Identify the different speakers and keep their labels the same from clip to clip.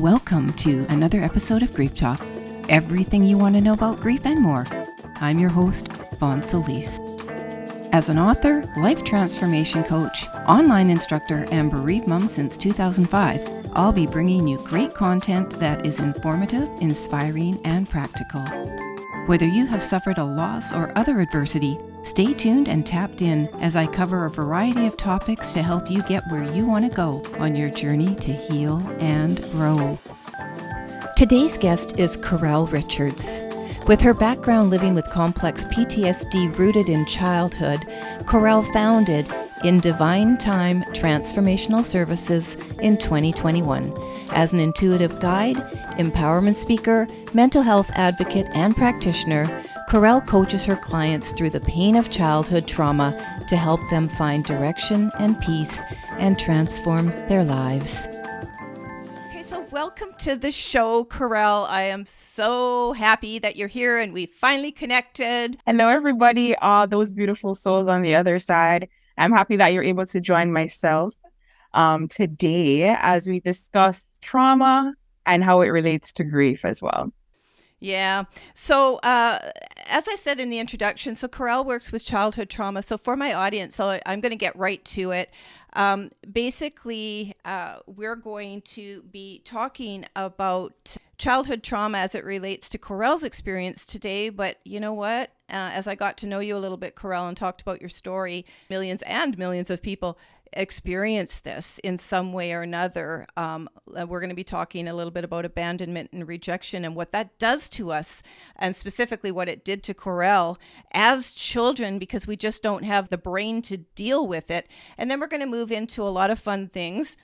Speaker 1: Welcome to another episode of Grief Talk. Everything you want to know about grief and more. I'm your host, Vaughn Solis. As an author, life transformation coach, online instructor, and bereaved mom since 2005, I'll be bringing you great content that is informative, inspiring, and practical. Whether you have suffered a loss or other adversity, stay tuned and tapped in as I cover a variety of topics to help you get where you want to go on your journey to heal and grow. Today's guest is Caurel Richards. With her background living with complex PTSD rooted in childhood, Caurel founded Thyme Transformational Services in 2021 as an intuitive guide, empowerment speaker, mental health advocate, and practitioner. Caurel coaches her clients through the pain of childhood trauma to help them find direction and peace and transform their lives. Okay, so welcome to the show, Caurel. I am so happy that you're here and we finally connected.
Speaker 2: Hello, everybody, all those beautiful souls on the other side. I'm happy that you're able to join myself today as we discuss trauma and how it relates to grief as well.
Speaker 1: Yeah. So as I said in the introduction, so Caurel works with childhood trauma. So for my audience, so I'm going to get right to it. Basically, we're going to be talking about childhood trauma as it relates to Caurel's experience today. But you know what? As I got to know you a little bit, Caurel, and talked about your story, millions and millions of people experience this in some way or another. We're going to be talking a little bit about abandonment and rejection and what that does to us, and specifically what it did to Caurel as children, because we just don't have the brain to deal with it. And then we're going to move into a lot of fun things,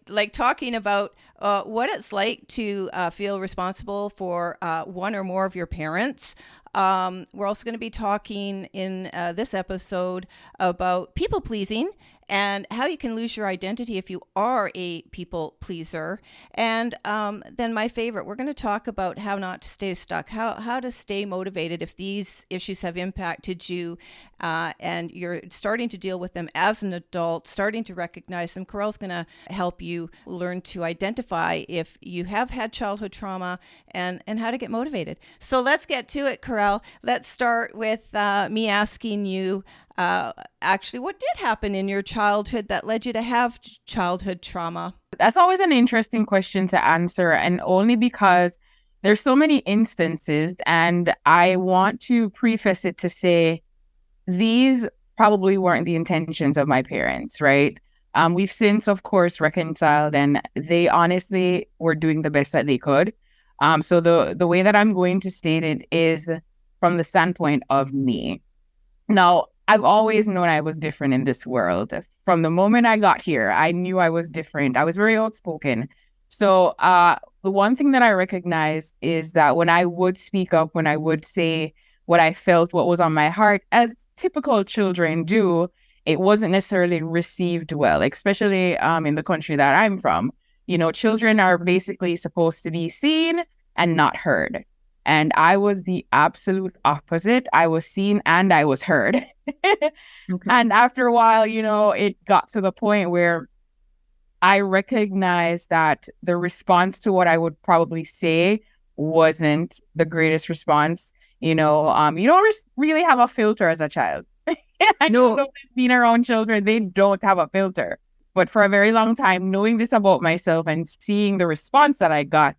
Speaker 1: like talking about what it's like to feel responsible for one or more of your parents. We're also going to be talking in this episode about people pleasing and how you can lose your identity if you are a people pleaser. And then my favorite, we're going to talk about how not to stay stuck, how to stay motivated if these issues have impacted you and you're starting to deal with them as an adult, starting to recognize them. Caurel's going to help you learn to identify if you have had childhood trauma and how to get motivated. So let's get to it, Caurel. Let's start with me asking you, actually, what did happen in your childhood that led you to have childhood trauma?
Speaker 2: That's always an interesting question to answer, and only because there's so many instances, and I want to preface it to say these probably weren't the intentions of my parents, right? We've since, of course, reconciled, and they honestly were doing the best that they could. So the way that I'm going to state it is from the standpoint of me. Now, I've always known I was different in this world. From the moment I got here, I knew I was different. I was very outspoken. So the one thing that I recognized is that when I would speak up, when I would say what I felt, what was on my heart, as typical children do, it wasn't necessarily received well, especially in the country that I'm from. You know, children are basically supposed to be seen and not heard. And I was the absolute opposite. I was seen and I was heard. Okay. And after a while, you know, it got to the point where I recognized that the response to what I would probably say wasn't the greatest response. You know, you don't really have a filter as a child. I know being around children, they don't have a filter. But for a very long time, knowing this about myself and seeing the response that I got,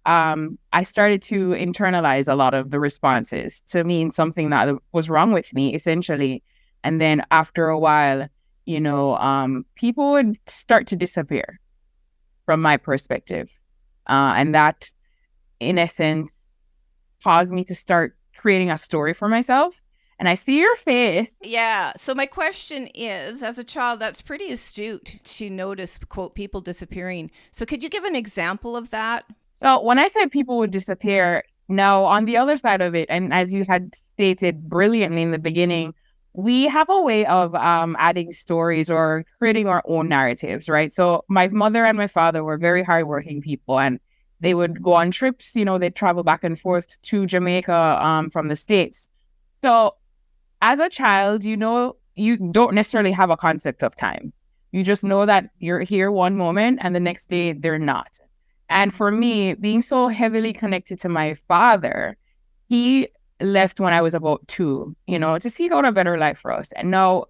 Speaker 2: I started to internalize a lot of the responses to mean something that was wrong with me, essentially. And then after a while, you know, people would start to disappear from my perspective. And that, in essence, caused me to start creating a story for myself. And I see your face.
Speaker 1: Yeah. So my question is, as a child, that's pretty astute to notice, quote, people disappearing. So could you give an example of that?
Speaker 2: So when I said people would disappear, now on the other side of it, and as you had stated brilliantly in the beginning, we have a way of adding stories or creating our own narratives, right? So my mother and my father were very hardworking people, and they would go on trips. You know, they'd travel back and forth to Jamaica from the States. So as a child, you know, you don't necessarily have a concept of time. You just know that you're here one moment and the next day they're not. And for me, being so heavily connected to my father, he left when I was about 2, to seek out a better life for us. And now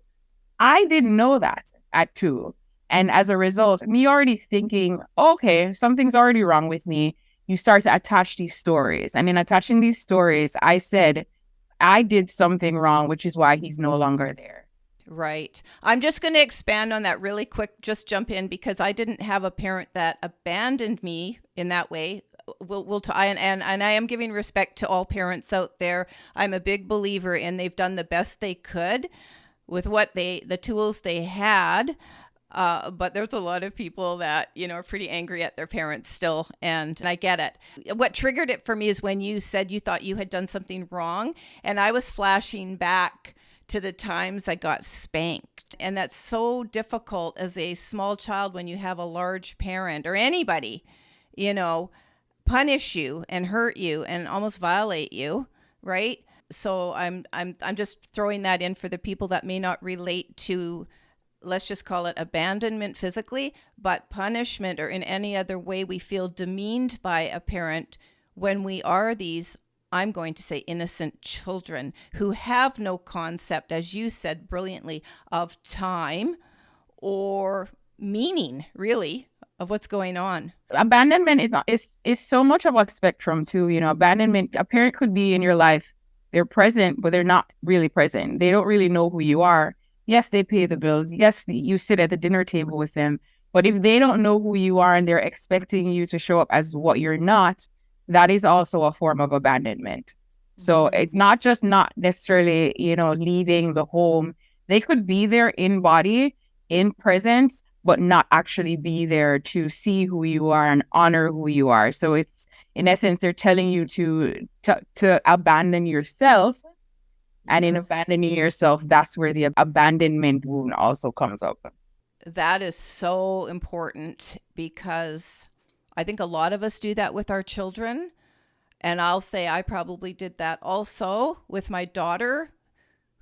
Speaker 2: I didn't know that at 2. And as a result, me already thinking, okay, something's already wrong with me. You start to attach these stories. And in attaching these stories, I said, I did something wrong, which is why he's no longer there.
Speaker 1: Right. I'm just going to expand on that really quick, just jump in, because I didn't have a parent that abandoned me in that way. And I am giving respect to all parents out there. I'm a big believer in they've done the best they could with the tools they had. But there's a lot of people that, are pretty angry at their parents still. And I get it. What triggered it for me is when you said you thought you had done something wrong. And I was flashing back to the times I got spanked. And that's so difficult as a small child when you have a large parent or anybody, punish you and hurt you and almost violate you, right? So I'm just throwing that in for the people that may not relate to, let's just call it abandonment physically, but punishment or in any other way we feel demeaned by a parent when we are these, I'm going to say, innocent children who have no concept, as you said brilliantly, of time or meaning, really, of what's going on.
Speaker 2: Abandonment is so much of a spectrum too. Abandonment, a parent could be in your life. They're present, but they're not really present. They don't really know who you are. Yes, they pay the bills. Yes, you sit at the dinner table with them. But if they don't know who you are and they're expecting you to show up as what you're not, that is also a form of abandonment. So it's not just not necessarily, leaving the home. They could be there in body, in presence, but not actually be there to see who you are and honor who you are. So it's, in essence, they're telling you to abandon yourself. And in abandoning yourself, that's where the abandonment wound also comes up.
Speaker 1: That is so important because I think a lot of us do that with our children. And I'll say I probably did that also with my daughter,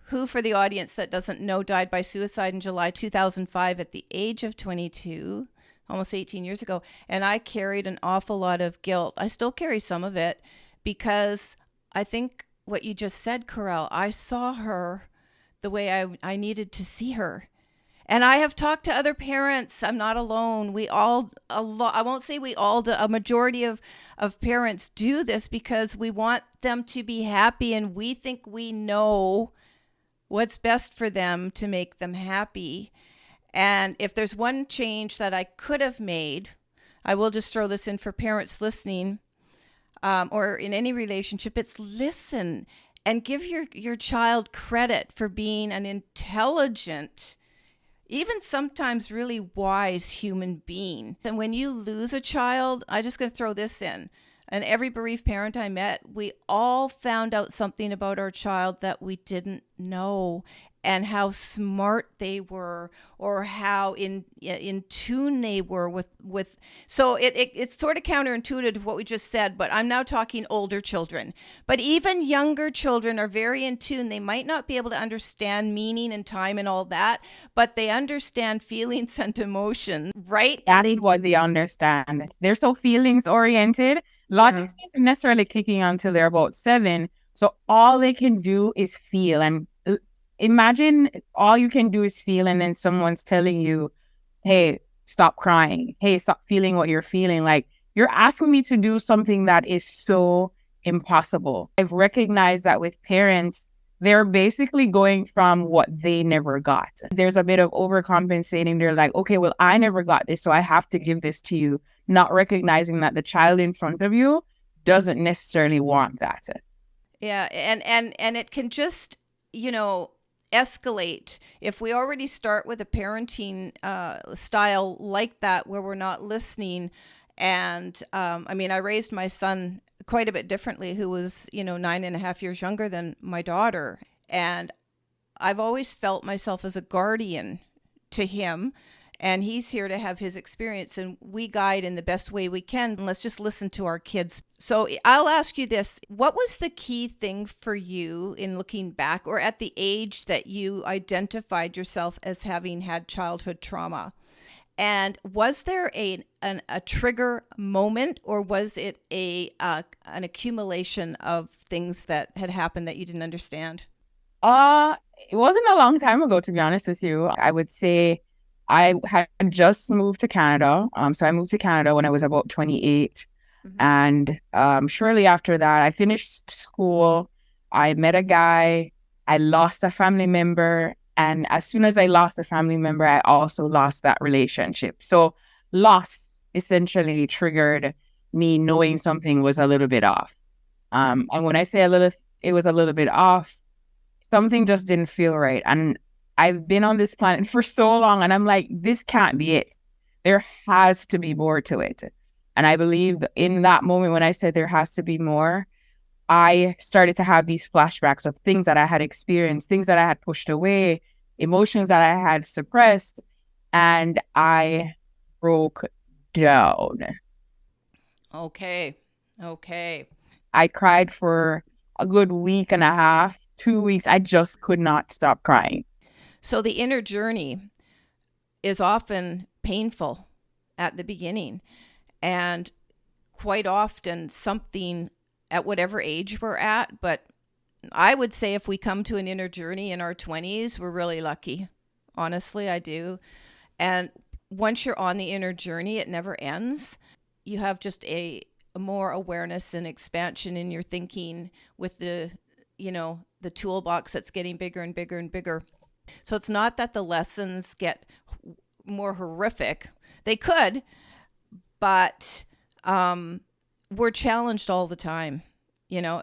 Speaker 1: who, for the audience that doesn't know, died by suicide in July 2005 at the age of 22, almost 18 years ago. And I carried an awful lot of guilt. I still carry some of it because I think what you just said, Caurel, I saw her the way I needed to see her. And I have talked to other parents. I'm not alone. I won't say we all do, a majority of parents do this because we want them to be happy and we think we know what's best for them to make them happy. And if there's one change that I could have made, I will just throw this in for parents listening, or in any relationship, it's listen and give your child credit for being an intelligent, even sometimes really wise human being. And when you lose a child, I'm just going to throw this in. And every bereaved parent I met, we all found out something about our child that we didn't know, and how smart they were, or how in tune they were with. So it's sort of counterintuitive to what we just said, but I'm now talking older children. But even younger children are very in tune. They might not be able to understand meaning and time and all that, but they understand feelings and emotions, right?
Speaker 2: That is what they understand. They're so feelings oriented. Logic isn't necessarily kicking until they're about 7. So all they can do is feel. And imagine all you can do is feel, and then someone's telling you, hey, stop crying. Hey, stop feeling what you're feeling. Like, you're asking me to do something that is so impossible. I've recognized that with parents, they're basically going from what they never got. There's a bit of overcompensating. They're like, okay, well, I never got this, so I have to give this to you, not recognizing that the child in front of you doesn't necessarily want that.
Speaker 1: Yeah, and it can just, escalate if we already start with a parenting style like that, where we're not listening. And I raised my son quite a bit differently, who was 9.5 years younger than my daughter, and I've always felt myself as a guardian to him, and he's here to have his experience, and we guide in the best way we can. And let's just listen to our kids. So I'll ask you this. What was the key thing for you in looking back, or at the age that you identified yourself as having had childhood trauma? And was there a trigger moment, or was it an accumulation of things that had happened that you didn't understand?
Speaker 2: Uh, it wasn't a long time ago, to be honest with you. I would say I had just moved to Canada. So I moved to Canada when I was about 28.
Speaker 1: Mm-hmm.
Speaker 2: And shortly after that, I finished school. I met a guy. I lost a family member. And as soon as I lost a family member, I also lost that relationship. So loss essentially triggered me knowing something was a little bit off. And when I say it was a little bit off, something just didn't feel right. And I've been on this planet for so long, and I'm like, this can't be it. There has to be more to it. And I believe in that moment when I said there has to be more, I started to have these flashbacks of things that I had experienced, things that I had pushed away, emotions that I had suppressed, and I broke down.
Speaker 1: Okay. Okay.
Speaker 2: I cried for a good week and a half, 2 weeks. I just could not stop crying.
Speaker 1: So the inner journey is often painful at the beginning, and quite often something at whatever age we're at. But I would say if we come to an inner journey in our 20s, we're really lucky. Honestly, I do. And once you're on the inner journey, it never ends. You have just a more awareness and expansion in your thinking with the toolbox that's getting bigger and bigger and bigger. So it's not that the lessons get more horrific. They could, but we're challenged all the time,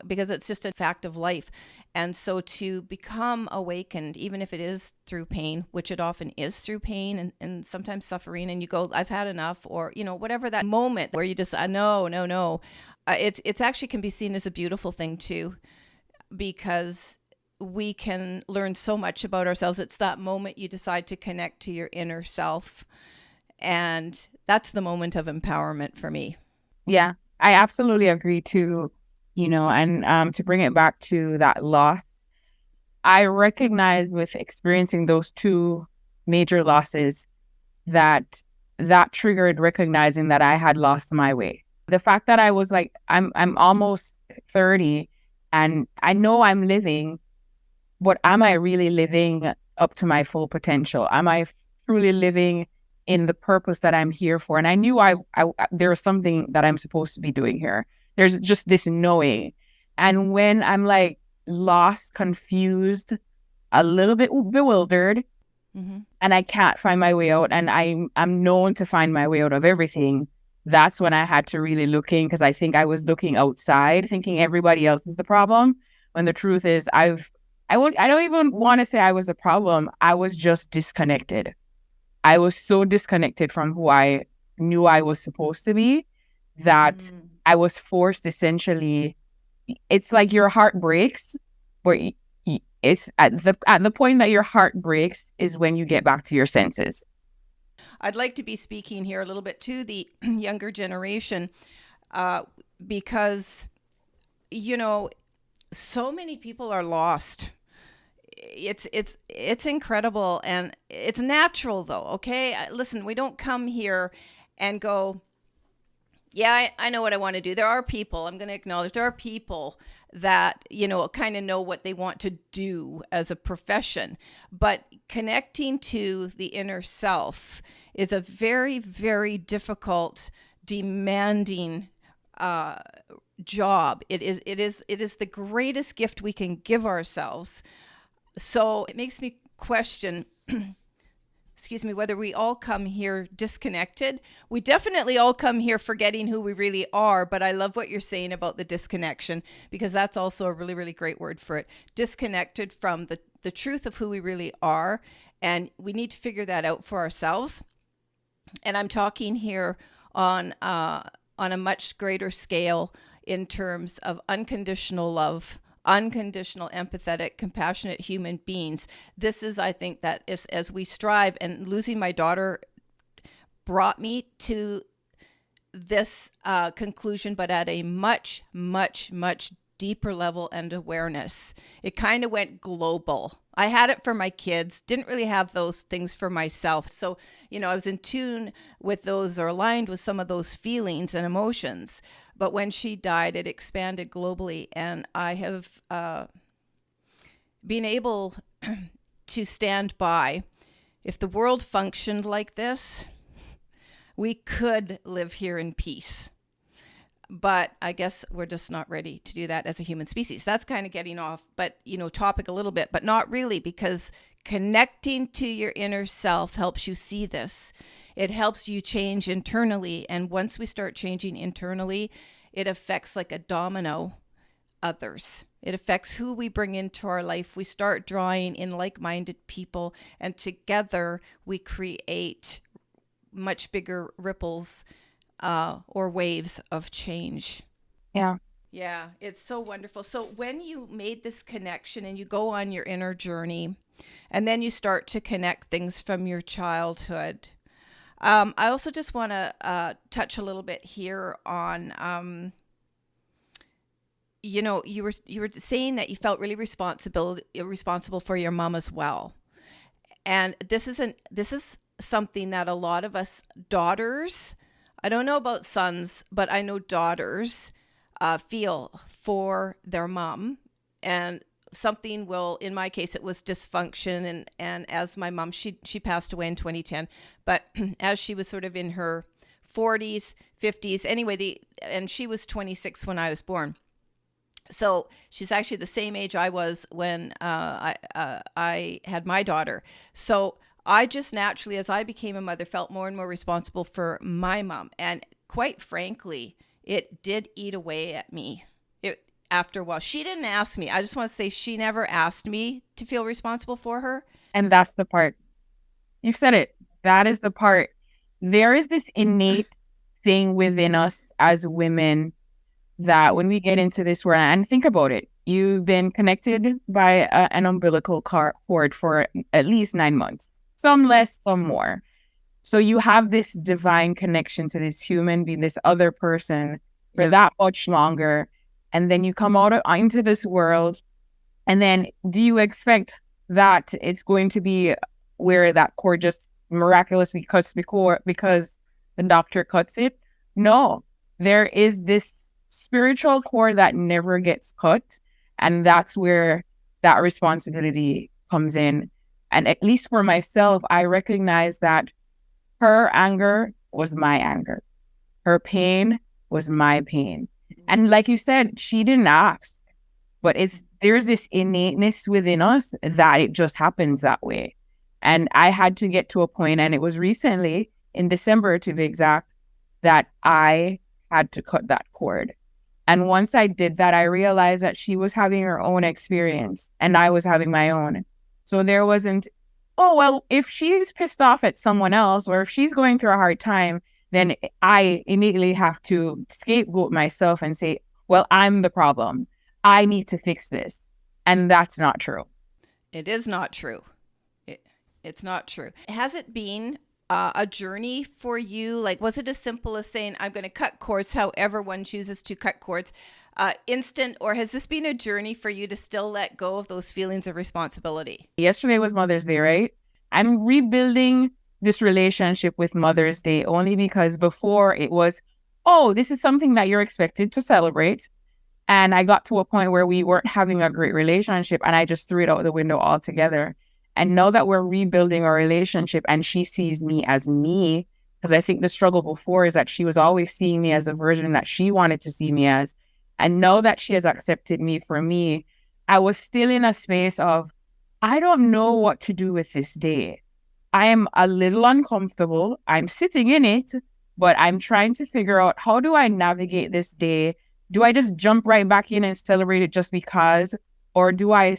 Speaker 1: because it's just a fact of life. And so to become awakened, even if it is through pain, which it often is through pain and sometimes suffering, and you go, I've had enough, or, whatever that moment where you just, no. It's actually can be seen as a beautiful thing too, because we can learn so much about ourselves. It's that moment you decide to connect to your inner self. And that's the moment of empowerment for me.
Speaker 2: Yeah, I absolutely agree too. And to bring it back to that loss, I recognize with experiencing those two major losses that triggered recognizing that I had lost my way. The fact that I was like, I'm almost 30 and I know I'm living, but am I really living up to my full potential? Am I truly living in the purpose that I'm here for? And I knew there was something that I'm supposed to be doing here. There's just this knowing. And when I'm like lost, confused, a little bit bewildered,
Speaker 1: Mm-hmm.
Speaker 2: and I can't find my way out, and I'm known to find my way out of everything, that's when I had to really look in, because I think I was looking outside, thinking everybody else is the problem, when the truth is I don't even want to say I was the problem. I was just disconnected. I was so disconnected from who I knew I was supposed to be that I was forced essentially. It's like your heart breaks, but it's at the point that your heart breaks is when you get back to your senses.
Speaker 1: I'd like to be speaking here a little bit to the younger generation, because, so many people are lost. It's incredible, and it's natural though. Okay, listen, we don't come here and go, yeah, I know what I want to do. There are people, I'm going to acknowledge, there are people that, kind of know what they want to do as a profession. But connecting to the inner self is a very, very difficult, demanding job. It is the greatest gift we can give ourselves. So it makes me question excuse me, whether we all come here disconnected. We definitely all come here forgetting who we really are, but I love what you're saying about the disconnection, because that's also a really, really great word for it. Disconnected from the truth of who we really are, and we need to figure that out for ourselves. And I'm talking here on a much greater scale in terms of unconditional love, unconditional, empathetic, compassionate human beings. This is, I think, that is, as we strive, and losing my daughter brought me to this conclusion, but at a much, much, much deeper level and awareness. It kind of went global. I had it for my kids, didn't really have those things for myself. So, I was in tune with those, or aligned with some of those feelings and emotions. But when she died, it expanded globally. And I have been able to stand by. If the world functioned like this, we could live here in peace. But I guess we're just not ready to do that as a human species. That's kind of getting off, but topic a little bit, but not really, because connecting to your inner self helps you see this. It helps you change internally. And once we start changing internally, it affects like a domino others. It affects who we bring into our life. We start drawing in like-minded people, and together we create much bigger ripples or waves of change. Yeah, it's so wonderful. So when you made this connection and you go on your inner journey, and then you start to connect things from your childhood, I also just want to touch a little bit here on, you were saying that you felt really responsible for your mom as well, and this is something that a lot of us daughters, I don't know about sons, but I know daughters feel for their mom. And something in my case, it was dysfunction. And as my mom, she passed away in 2010, but as she was sort of in her 40s, 50s, anyway, and she was 26 when I was born. So she's actually the same age I was when I had my daughter. So I just naturally, as I became a mother, felt more and more responsible for my mom. And quite frankly, it did eat away at me. After a while, she didn't ask me. I just want to say she never asked me to feel responsible for her.
Speaker 2: And that's the part. You said it. That is the part. There is this innate thing within us as women that when we get into this world, and think about it, you've been connected by an umbilical cord for at least 9 months. Some less, some more. So you have this divine connection to this human being, this other person for that much longer. And then you come out into this world. And then do you expect that it's going to be where that cord just miraculously cuts because the doctor cuts it? No, there is this spiritual cord that never gets cut. And that's where that responsibility comes in. And at least for myself, I recognize that her anger was my anger. Her pain was my pain. And like you said, she didn't ask, but there's this innateness within us that it just happens that way. And I had to get to a point, and it was recently, in December to be exact, that I had to cut that cord. And once I did that, I realized that she was having her own experience and I was having my own. So there wasn't, oh, well, if she's pissed off at someone else or if she's going through a hard time, then I immediately have to scapegoat myself and say, well, I'm the problem. I need to fix this. And that's not true.
Speaker 1: It is not true. It's not true. Has it been a journey for you? Like, was it as simple as saying, I'm going to cut cords, however one chooses to cut cords, instant, or has this been a journey for you to still let go of those feelings of responsibility?
Speaker 2: Yesterday was Mother's Day, right? I'm rebuilding this relationship with Mother's Day only because before it was, oh, this is something that you're expected to celebrate. And I got to a point where we weren't having a great relationship and I just threw it out the window altogether. And now that we're rebuilding our relationship and she sees me as me, because I think the struggle before is that she was always seeing me as a version that she wanted to see me as. And now that she has accepted me for me, I was still in a space of, I don't know what to do with this day. I am a little uncomfortable. I'm sitting in it, but I'm trying to figure out, how do I navigate this day? Do I just jump right back in and celebrate it just because? Or do I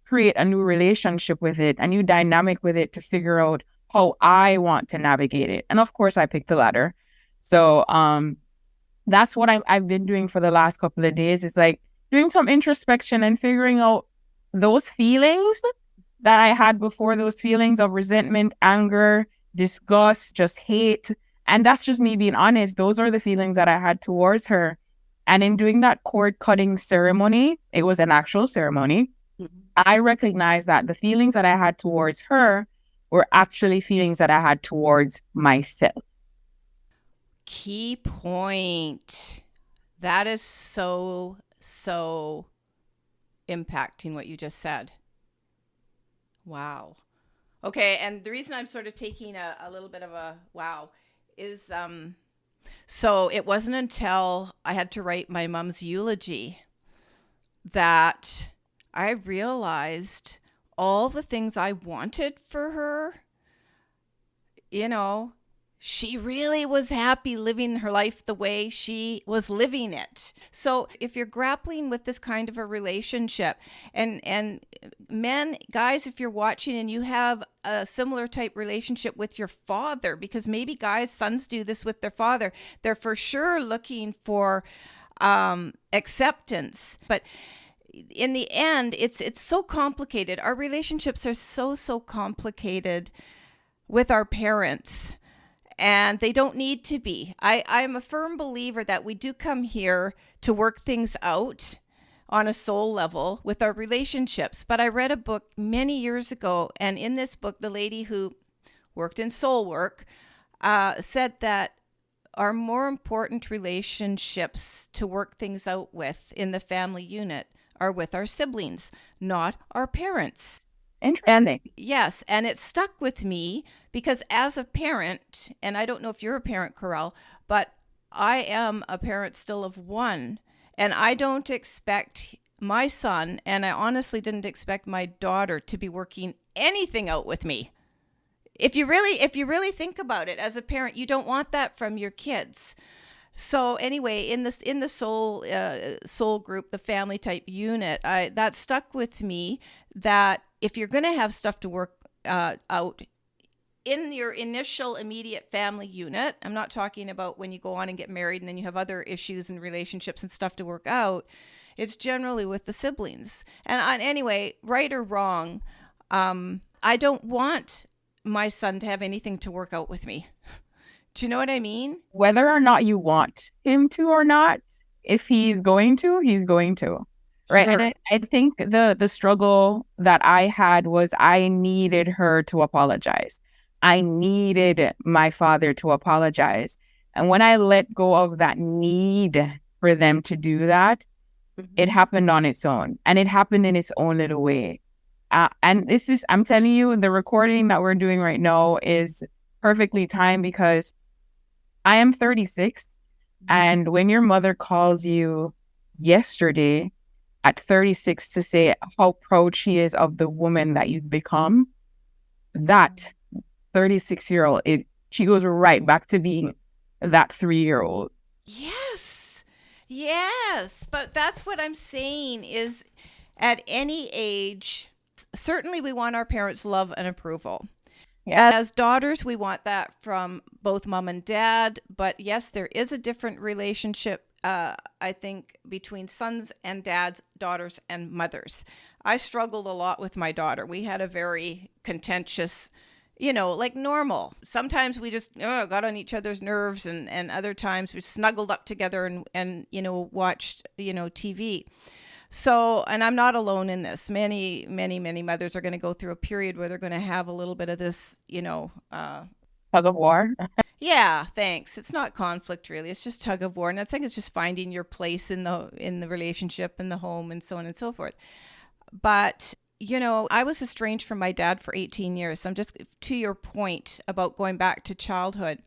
Speaker 2: create a new relationship with it, a new dynamic with it to figure out how I want to navigate it? And of course, I picked the latter. So that's what I've been doing for the last couple of days, is like doing some introspection and figuring out those feelings that I had before, those feelings of resentment, anger, disgust, just hate. And that's just me being honest. Those are the feelings that I had towards her. And in doing that cord cutting ceremony, it was an actual ceremony. I recognized that the feelings that I had towards her were actually feelings that I had towards myself.
Speaker 1: Key point. That is so impacting what you just said. Wow. Okay, and the reason I'm sort of taking a little bit of a wow is so it wasn't until I had to write my mom's eulogy that I realized all the things I wanted for her. You know, she really was happy living her life the way she was living it. So if you're grappling with this kind of a relationship, and men, guys, if you're watching and you have a similar type relationship with your father, because maybe guys, sons do this with their father, they're for sure looking for acceptance. But in the end, it's so complicated. Our relationships are so complicated with our parents, and they don't need to be. I'm a firm believer that we do come here to work things out on a soul level with our relationships. But I read a book many years ago, and in this book, the lady who worked in soul work said that our more important relationships to work things out with in the family unit are with our siblings, not our parents.
Speaker 2: Interesting.
Speaker 1: Yes, and it stuck with me because as a parent, and I don't know if you're a parent, Caurel, but I am a parent still of one, and I don't expect my son, and I honestly didn't expect my daughter to be working anything out with me. If you really think about it as a parent, you don't want that from your kids. So anyway, in the soul group, the family type unit, that stuck with me, that if you're going to have stuff to work out in your initial immediate family unit, I'm not talking about when you go on and get married and then you have other issues and relationships and stuff to work out. It's generally with the siblings. And anyway, right or wrong, I don't want my son to have anything to work out with me. Do you know what I mean?
Speaker 2: Whether or not you want him to or not, if he's going to, he's going to. Right.
Speaker 1: Sure.
Speaker 2: And I think the struggle that I had was I needed her to apologize. I needed my father to apologize. And when I let go of that need for them to do that, it happened on its own. And it happened in its own little way. And this is, I'm telling you, the recording that we're doing right now is perfectly timed because I am 36. And when your mother calls you yesterday at 36 to say how proud she is of the woman that you've become, that 36-year-old, she goes right back to being that 3-year-old.
Speaker 1: Yes. But that's what I'm saying is at any age, certainly we want our parents' love and approval.
Speaker 2: Yeah.
Speaker 1: As daughters, we want that from both mom and dad. But yes, there is a different relationship, I think, between sons and dads, daughters and mothers. I struggled a lot with my daughter. We had a very contentious, like normal. Sometimes we just got on each other's nerves, and other times we snuggled up together and watched, TV. So, and I'm not alone in this. Many mothers are going to go through a period where they're going to have a little bit of this,
Speaker 2: tug of war.
Speaker 1: Yeah, thanks. It's not conflict really. It's just tug of war, and I think it's just finding your place in the relationship, in the home, and so on and so forth. But I was estranged from my dad for 18 years. I'm just to your point about going back to childhood.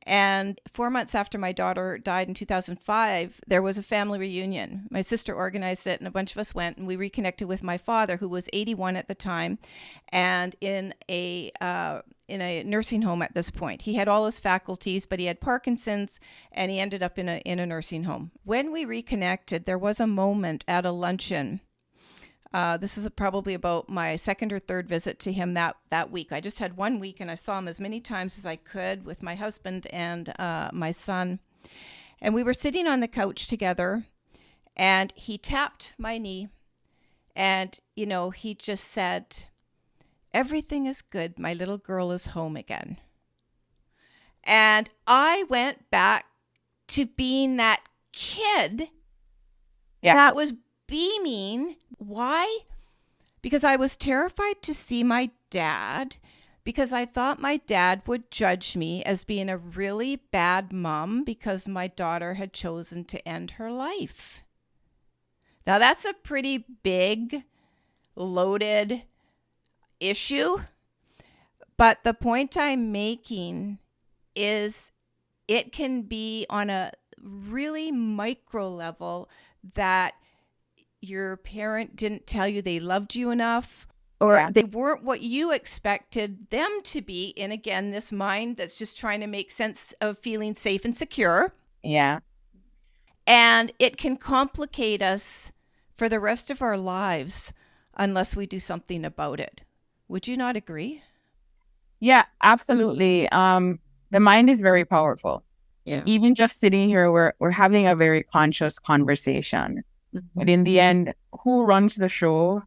Speaker 1: And 4 months after my daughter died in 2005, there was a family reunion. My sister organized it, and a bunch of us went, and we reconnected with my father, who was 81 at the time, and in a nursing home at this point. He had all his faculties, but he had Parkinson's, and he ended up in a nursing home. When we reconnected, there was a moment at a luncheon. This is probably about my second or third visit to him that week. I just had 1 week, and I saw him as many times as I could with my husband and my son. And we were sitting on the couch together, and he tapped my knee, and, he just said, "Everything is good. My little girl is home again." And I went back to being that kid
Speaker 2: Yeah.
Speaker 1: that was beaming. Why? Because I was terrified to see my dad, because I thought my dad would judge me as being a really bad mom because my daughter had chosen to end her life. Now, that's a pretty big, loaded issue. But the point I'm making is it can be on a really micro level that your parent didn't tell you they loved you enough, or they weren't what you expected them to be. And again, this mind that's just trying to make sense of feeling safe and secure.
Speaker 2: Yeah.
Speaker 1: And it can complicate us for the rest of our lives unless we do something about it. Would you not agree?
Speaker 2: Yeah, absolutely. The mind is very powerful.
Speaker 1: Yeah.
Speaker 2: Even just sitting here, we're having a very conscious conversation. But in the end, who runs the show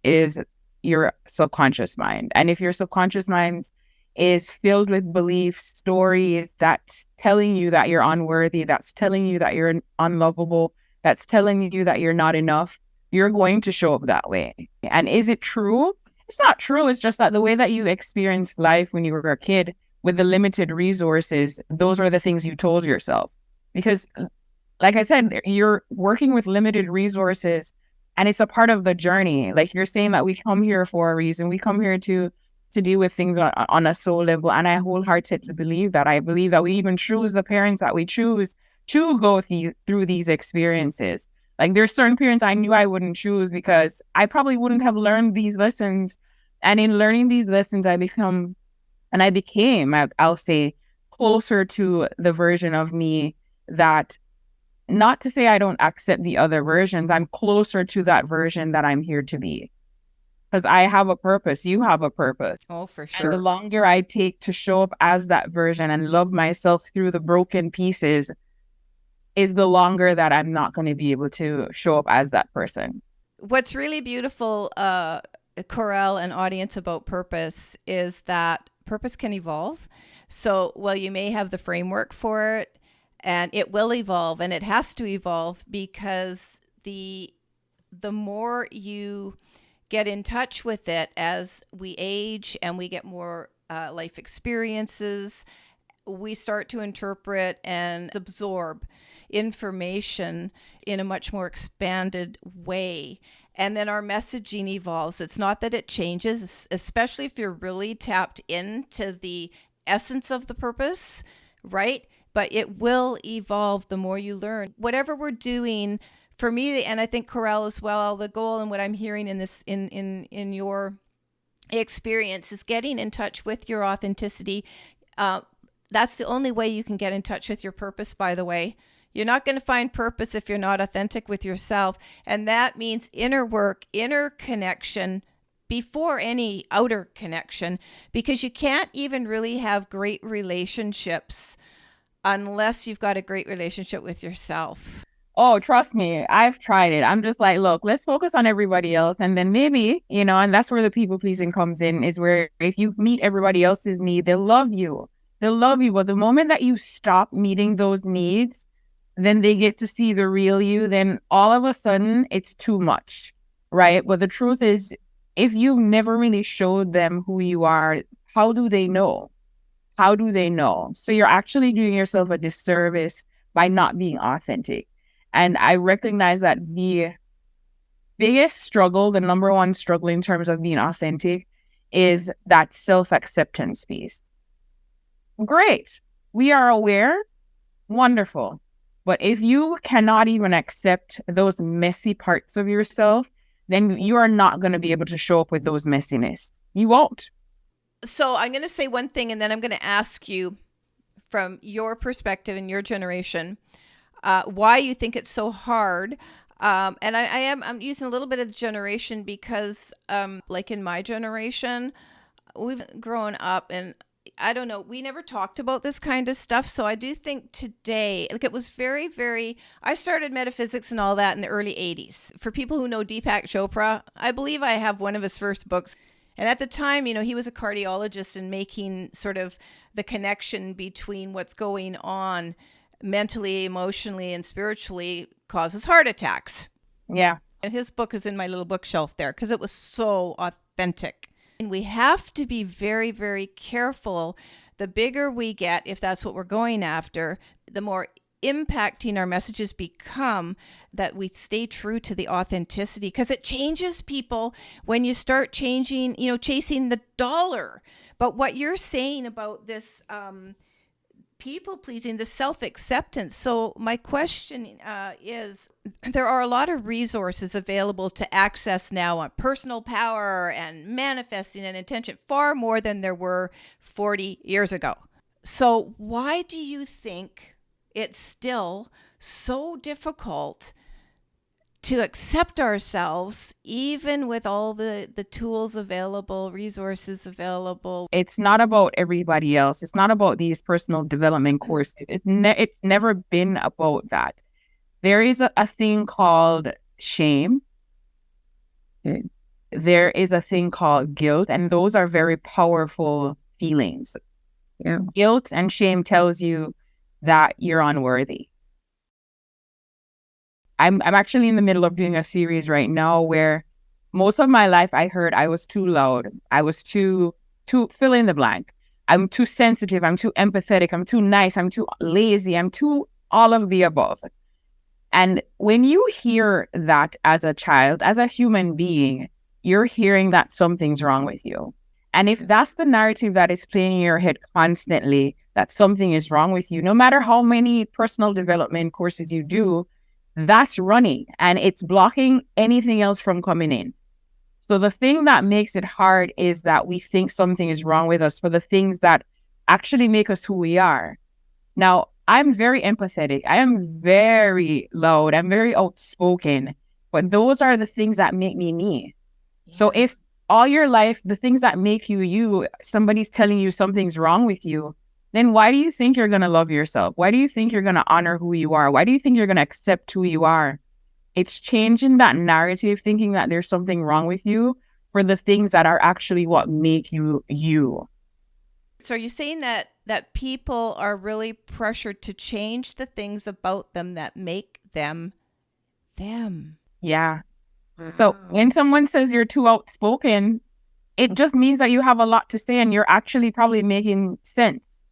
Speaker 2: is your subconscious mind. And if your subconscious mind is filled with beliefs, stories that's telling you that you're unworthy, that's telling you that you're unlovable, that's telling you that you're not enough, you're going to show up that way. And is it true? It's not true. It's just that the way that you experienced life when you were a kid with the limited resources, those are the things you told yourself. Because, like I said, you're working with limited resources and it's a part of the journey. Like you're saying that we come here for a reason. We come here to deal with things on a soul level. And I wholeheartedly believe that. I believe that we even choose the parents that we choose to go through these experiences. Like there's certain parents I knew I wouldn't choose because I probably wouldn't have learned these lessons. And in learning these lessons, I became, I'll say, closer to the version of me that, not to say I don't accept the other versions, I'm closer to that version that I'm here to be. Because I have a purpose. You have a purpose.
Speaker 1: Oh, for sure.
Speaker 2: And the longer I take to show up as that version and love myself through the broken pieces is the longer that I'm not going to be able to show up as that person.
Speaker 1: What's really beautiful, Caurel and audience, about purpose is that purpose can evolve. So while you may have the framework for it, and it will evolve, and it has to evolve, because the more you get in touch with it as we age and we get more life experiences, we start to interpret and absorb information in a much more expanded way. And then our messaging evolves. It's not that it changes, especially if you're really tapped into the essence of the purpose, right? But it will evolve the more you learn. Whatever we're doing, for me, and I think Caurel as well, the goal and what I'm hearing in this in your experience is getting in touch with your authenticity. That's the only way you can get in touch with your purpose, by the way. You're not going to find purpose if you're not authentic with yourself. And that means inner work, inner connection before any outer connection, because you can't even really have great relationships unless you've got a great relationship with yourself.
Speaker 2: Oh, trust me, I've tried it. I'm just like, look, let's focus on everybody else. And then maybe, and that's where the people pleasing comes in, is where if you meet everybody else's need, they'll love you. They'll love you. But the moment that you stop meeting those needs, then they get to see the real you. Then all of a sudden it's too much, right? But the truth is, if you've never really showed them who you are, how do they know? How do they know? So you're actually doing yourself a disservice by not being authentic. And I recognize that the biggest struggle, the number one struggle in terms of being authentic, is that self-acceptance piece. Great. We are aware. Wonderful. But if you cannot even accept those messy parts of yourself, then you are not going to be able to show up with those messiness. You won't.
Speaker 1: So I'm going to say one thing, and then I'm going to ask you from your perspective and your generation, why you think it's so hard. And I'm using a little bit of the generation because like in my generation, we've grown up and I don't know, we never talked about this kind of stuff. So I do think today, like it was very, very, I started metaphysics and all that in the early 80s. For people who know Deepak Chopra, I believe I have one of his first books. And at the time, he was a cardiologist and making sort of the connection between what's going on mentally, emotionally, and spiritually causes heart attacks.
Speaker 2: Yeah.
Speaker 1: And his book is in my little bookshelf there because it was so authentic. And we have to be very, very careful. The bigger we get, if that's what we're going after, the more impacting our messages become, that we stay true to the authenticity, because it changes people when you start changing, chasing the dollar. But what you're saying about this people pleasing, the self-acceptance. So my question is, there are a lot of resources available to access now on personal power and manifesting and intention, far more than there were 40 years ago. So why do you think it's still so difficult to accept ourselves, even with all the tools available, resources available?
Speaker 2: It's not about everybody else. It's not about these personal development courses. It's never been about that. There is a thing called shame. There is a thing called guilt, and those are very powerful feelings. Yeah. Guilt and shame tells you that you're unworthy. I'm actually in the middle of doing a series right now where most of my life I heard I was too loud. I was too fill in the blank. I'm too sensitive. I'm too empathetic. I'm too nice. I'm too lazy. I'm too all of the above. And when you hear that as a child, as a human being, you're hearing that something's wrong with you. And if that's the narrative that is playing in your head constantly, that something is wrong with you, no matter how many personal development courses you do, that's running and it's blocking anything else from coming in. So the thing that makes it hard is that we think something is wrong with us for the things that actually make us who we are. Now, I'm very empathetic. I am very loud. I'm very outspoken. But those are the things that make me me. Yeah. So if all your life, the things that make you you, somebody's telling you something's wrong with you, then why do you think you're going to love yourself? Why do you think you're going to honor who you are? Why do you think you're going to accept who you are? It's changing that narrative, thinking that there's something wrong with you for the things that are actually what make you you.
Speaker 1: So are you saying that people are really pressured to change the things about them that make them them?
Speaker 2: Yeah. So when someone says you're too outspoken, it just means that you have a lot to say and you're actually probably making sense.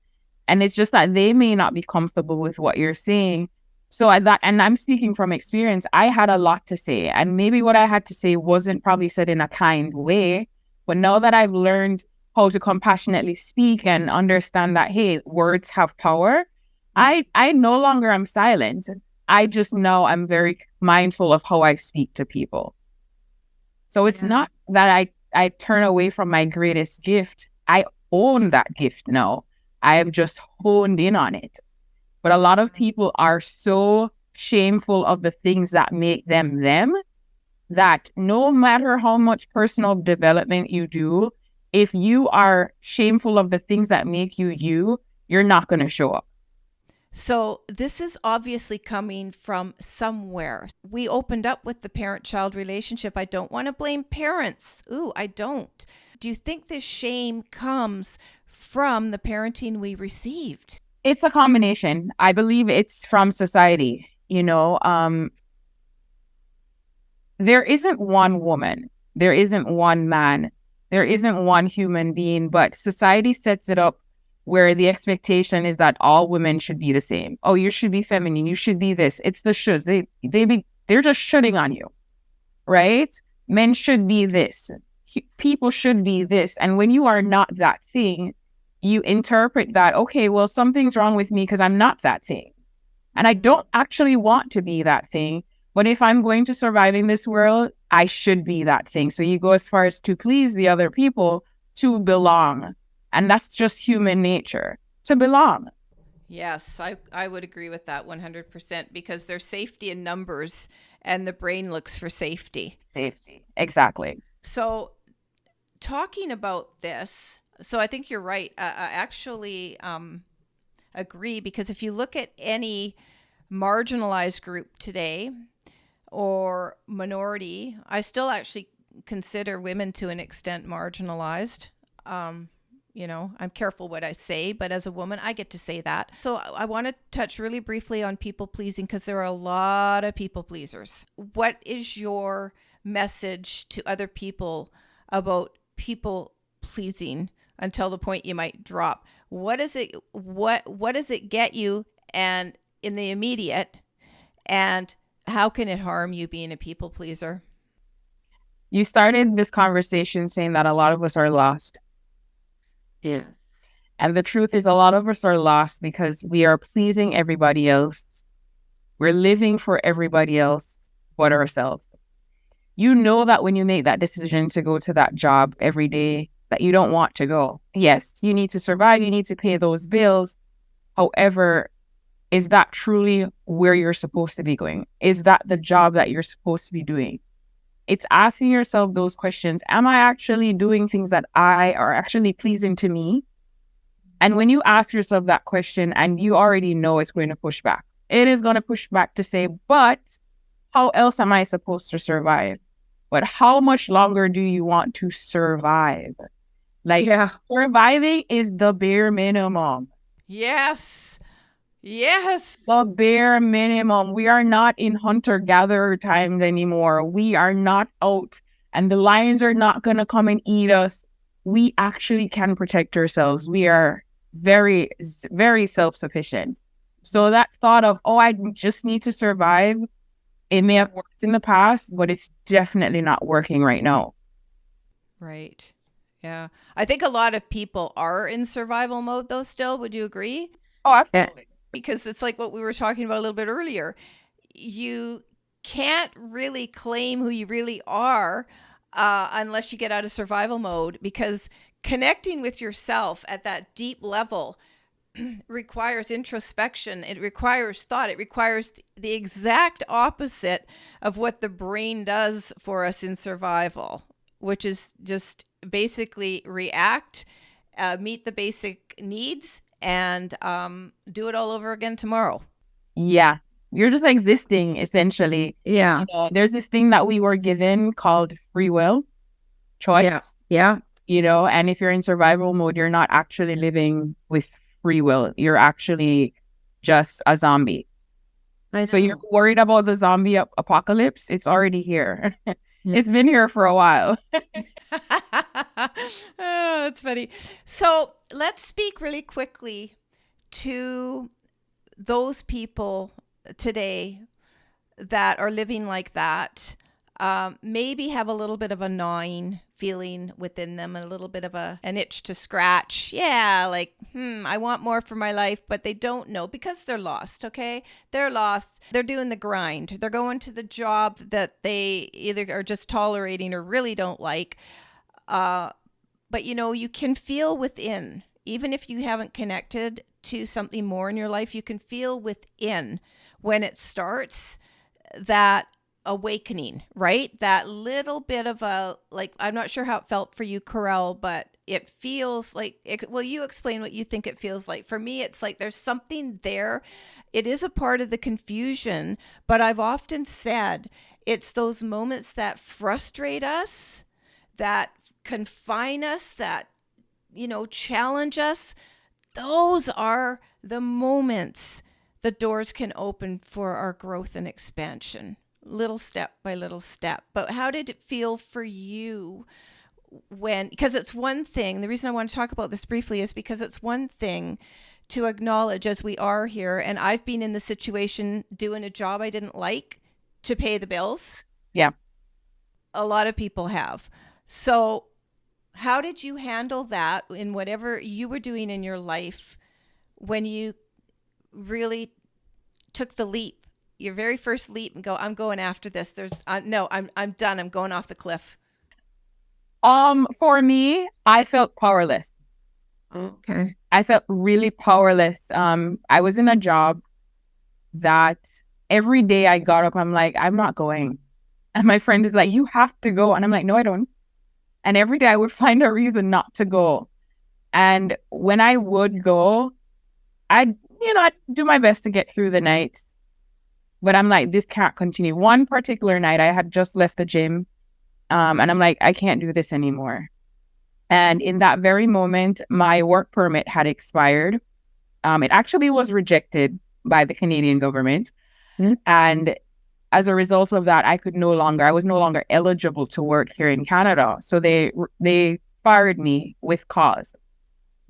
Speaker 2: And it's just that they may not be comfortable with what you're saying. So and I'm speaking from experience, I had a lot to say. And maybe what I had to say wasn't probably said in a kind way. But now that I've learned how to compassionately speak and understand that, hey, words have power, I no longer am silent. I just know I'm very mindful of how I speak to people. So it's not that I turn away from my greatest gift. I own that gift now. I have just honed in on it. But a lot of people are so shameful of the things that make them them that no matter how much personal development you do, if you are shameful of the things that make you you, you're not going to show up.
Speaker 1: So this is obviously coming from somewhere. We opened up with the parent-child relationship. I don't want to blame parents. Ooh, I don't. Do you think this shame comes from the parenting we received?
Speaker 2: It's a combination. I believe it's from society. There isn't one woman. There isn't one man. There isn't one human being, but society sets it up where the expectation is that all women should be the same. Oh, you should be feminine. You should be this. It's the should. They're just shooting on you, right? Men should be this. People should be this. And when you are not that thing, you interpret that, okay, well, something's wrong with me because I'm not that thing. And I don't actually want to be that thing. But if I'm going to survive in this world, I should be that thing. So you go as far as to please the other people, to belong. And that's just human nature, to belong.
Speaker 1: Yes, I would agree with that 100% because there's safety in numbers and the brain looks for safety.
Speaker 2: Safety, exactly.
Speaker 1: So talking about this, so I think you're right. I actually agree because if you look at any marginalized group today or minority, I still actually consider women to an extent marginalized. You know, I'm careful what I say, but as a woman, I get to say that. So I want to touch really briefly on people pleasing because there are a lot of people pleasers. What is your message to other people about people pleasing until the point you might drop? What is it? What does it get you, and in the immediate, and how can it harm you being a people pleaser?
Speaker 2: You started this conversation saying that a lot of us are lost.
Speaker 1: Yes.
Speaker 2: And the truth is, a lot of us are lost because we are pleasing everybody else. We're living for everybody else but ourselves. You know that when you make that decision to go to that job every day, that you don't want to go. Yes, you need to survive. You need to pay those bills. However, is that truly where you're supposed to be going? Is that the job that you're supposed to be doing? It's asking yourself those questions. Am I actually doing things that are actually pleasing to me? And when you ask yourself that question and you already know it's going to push back, it is going to push back to say, but how else am I supposed to survive? But how much longer do you want to survive? Like, surviving is the bare minimum.
Speaker 1: Yes. Yes.
Speaker 2: The bare minimum. We are not in hunter-gatherer times anymore. We are not out and the lions are not going to come and eat us. We actually can protect ourselves. We are very, very self-sufficient. So that thought of, oh, I just need to survive, it may have worked in the past, but it's definitely not working right now.
Speaker 1: Right. Yeah. I think a lot of people are in survival mode though still. Would you agree?
Speaker 2: Oh, absolutely.
Speaker 1: Because it's like what we were talking about a little bit earlier. You can't really claim who you really are unless you get out of survival mode, because connecting with yourself at that deep level requires introspection. It requires thought. It requires the exact opposite of what the brain does for us in survival, which is just basically react, meet the basic needs, and do it all over again tomorrow.
Speaker 2: Yeah. You're just existing, essentially.
Speaker 3: Yeah.
Speaker 2: You know, there's this thing that we were given called free will, choice.
Speaker 3: Yeah. Yeah.
Speaker 2: You know, and if you're in survival mode, you're not actually living with free will. You're actually just a zombie. So you're worried about the zombie apocalypse. It's already here. It's been here for a while.
Speaker 1: Oh, that's funny. So let's speak really quickly to those people today that are living like that. Maybe have a little bit of a gnawing feeling within them, a little bit of an itch to scratch. Yeah, like, I want more for my life, but they don't know because they're lost, okay? They're lost. They're doing the grind. They're going to the job that they either are just tolerating or really don't like. But, you know, you can feel within, even if you haven't connected to something more in your life, you can feel within when it starts that awakening, right? That little bit of a, like, I'm not sure how it felt for you, Caurel, but it feels like, well, you explain what you think it feels like. For me, it's like there's something there. It is a part of the confusion, but I've often said it's those moments that frustrate us, that confine us, that, you know, challenge us. Those are the moments the doors can open for our growth and expansion, little step by little step. But how did it feel for you when, because it's one thing, the reason I want to talk about this briefly is because it's one thing to acknowledge, as we are here, and I've been in the situation doing a job I didn't like to pay the bills.
Speaker 2: Yeah.
Speaker 1: A lot of people have. So how did you handle that in whatever you were doing in your life when you really took the leap, your very first leap, and go, I'm going after this. I'm done. I'm going off the cliff.
Speaker 2: For me, I felt powerless.
Speaker 3: Okay.
Speaker 2: I felt really powerless. I was in a job that every day I got up, I'm like, I'm not going. And my friend is like, you have to go. And I'm like, no, I don't. And every day I would find a reason not to go. And when I would go, I'd do my best to get through the nights. But I'm like, this can't continue. One particular night, I had just left the gym. And I'm like, I can't do this anymore. And in that very moment, my work permit had expired. It actually was rejected by the Canadian government. And as a result of that, I was no longer eligible to work here in Canada. So they fired me with cause.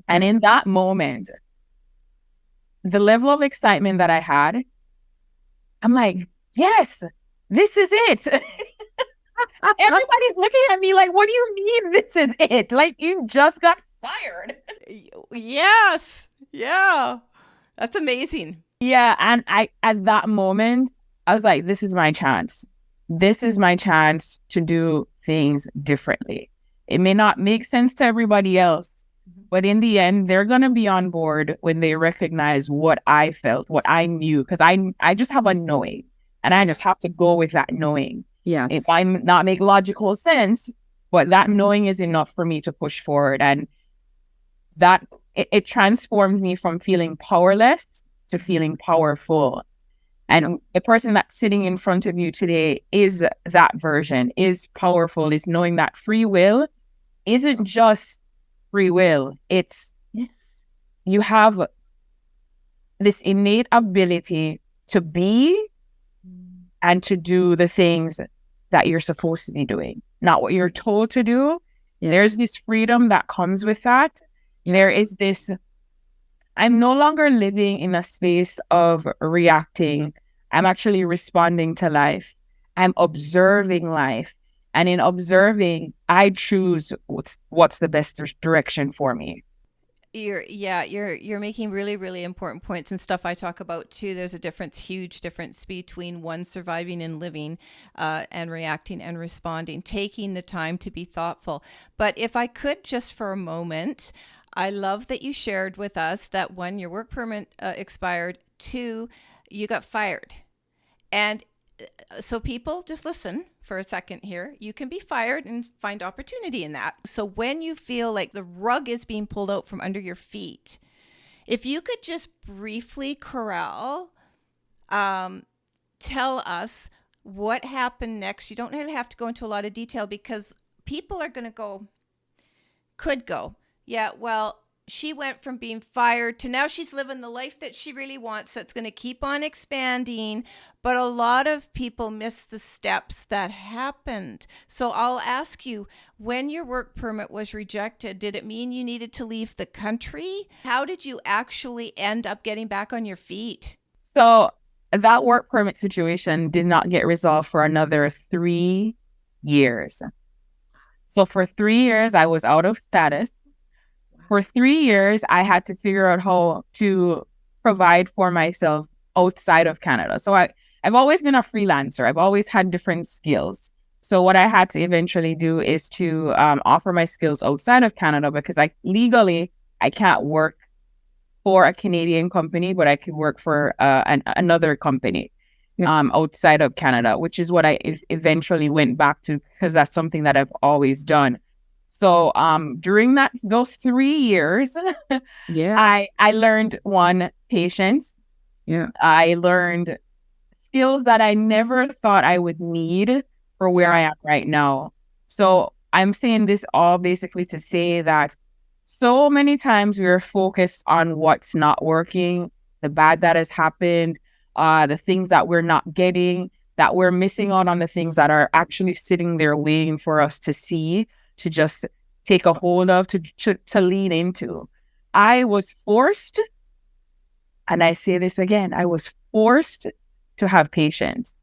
Speaker 2: And in that moment, the level of excitement that I had, I'm like, yes, this is it. Everybody's looking at me like, what do you mean this is it? Like, you just got fired.
Speaker 1: Yes. Yeah. That's amazing.
Speaker 2: Yeah. And at that moment, I was like, this is my chance. This is my chance to do things differently. It may not make sense to everybody else, but in the end, they're going to be on board when they recognize what I felt, what I knew, because I just have a knowing, and I just have to go with that knowing.
Speaker 3: Yeah.
Speaker 2: It might not make logical sense, but that knowing is enough for me to push forward. And that it transformed me from feeling powerless to feeling powerful. And the person that's sitting in front of you today is that version, is powerful, is knowing that free will isn't just free will. It's,
Speaker 3: Yes.
Speaker 2: you have this innate ability to be and to do the things that you're supposed to be doing, not what you're told to do.
Speaker 3: Yeah.
Speaker 2: There's this freedom that comes with that. There is this, I'm no longer living in a space of reacting. I'm actually responding to life. I'm observing life. And in observing, I choose what's the best direction for me.
Speaker 1: You're making really, really important points and stuff I talk about too. There's a difference, huge difference between one surviving and living, and reacting and responding, taking the time to be thoughtful. But if I could just for a moment, I love that you shared with us that one, your work permit expired, two, you got fired. And so people, just listen for a second here. You can be fired and find opportunity in that. So when you feel like the rug is being pulled out from under your feet, if you could just briefly, Caurel, tell us what happened next. You don't really have to go into a lot of detail because people are going to could go, yeah, well, she went from being fired to now she's living the life that she really wants. That's going to keep on expanding. But a lot of people miss the steps that happened. So I'll ask you, when your work permit was rejected, did it mean you needed to leave the country? How did you actually end up getting back on your feet?
Speaker 2: So that work permit situation did not get resolved for another 3 years. So for 3 years, I was out of status. For 3 years, I had to figure out how to provide for myself outside of Canada. So I've always been a freelancer. I've always had different skills. So what I had to eventually do is to offer my skills outside of Canada, because legally, I can't work for a Canadian company, but I could work for another company outside of Canada, which is what I eventually went back to, because that's something that I've always done. So during those 3 years,
Speaker 3: Yeah.
Speaker 2: I learned patience.
Speaker 3: Yeah.
Speaker 2: I learned skills that I never thought I would need for where I am right now. So I'm saying this all basically to say that so many times we are focused on what's not working, the bad that has happened, the things that we're not getting, that we're missing out on the things that are actually sitting there waiting for us to see, to just take a hold of, to lean into. I was forced, and I say this again, I was forced to have patience.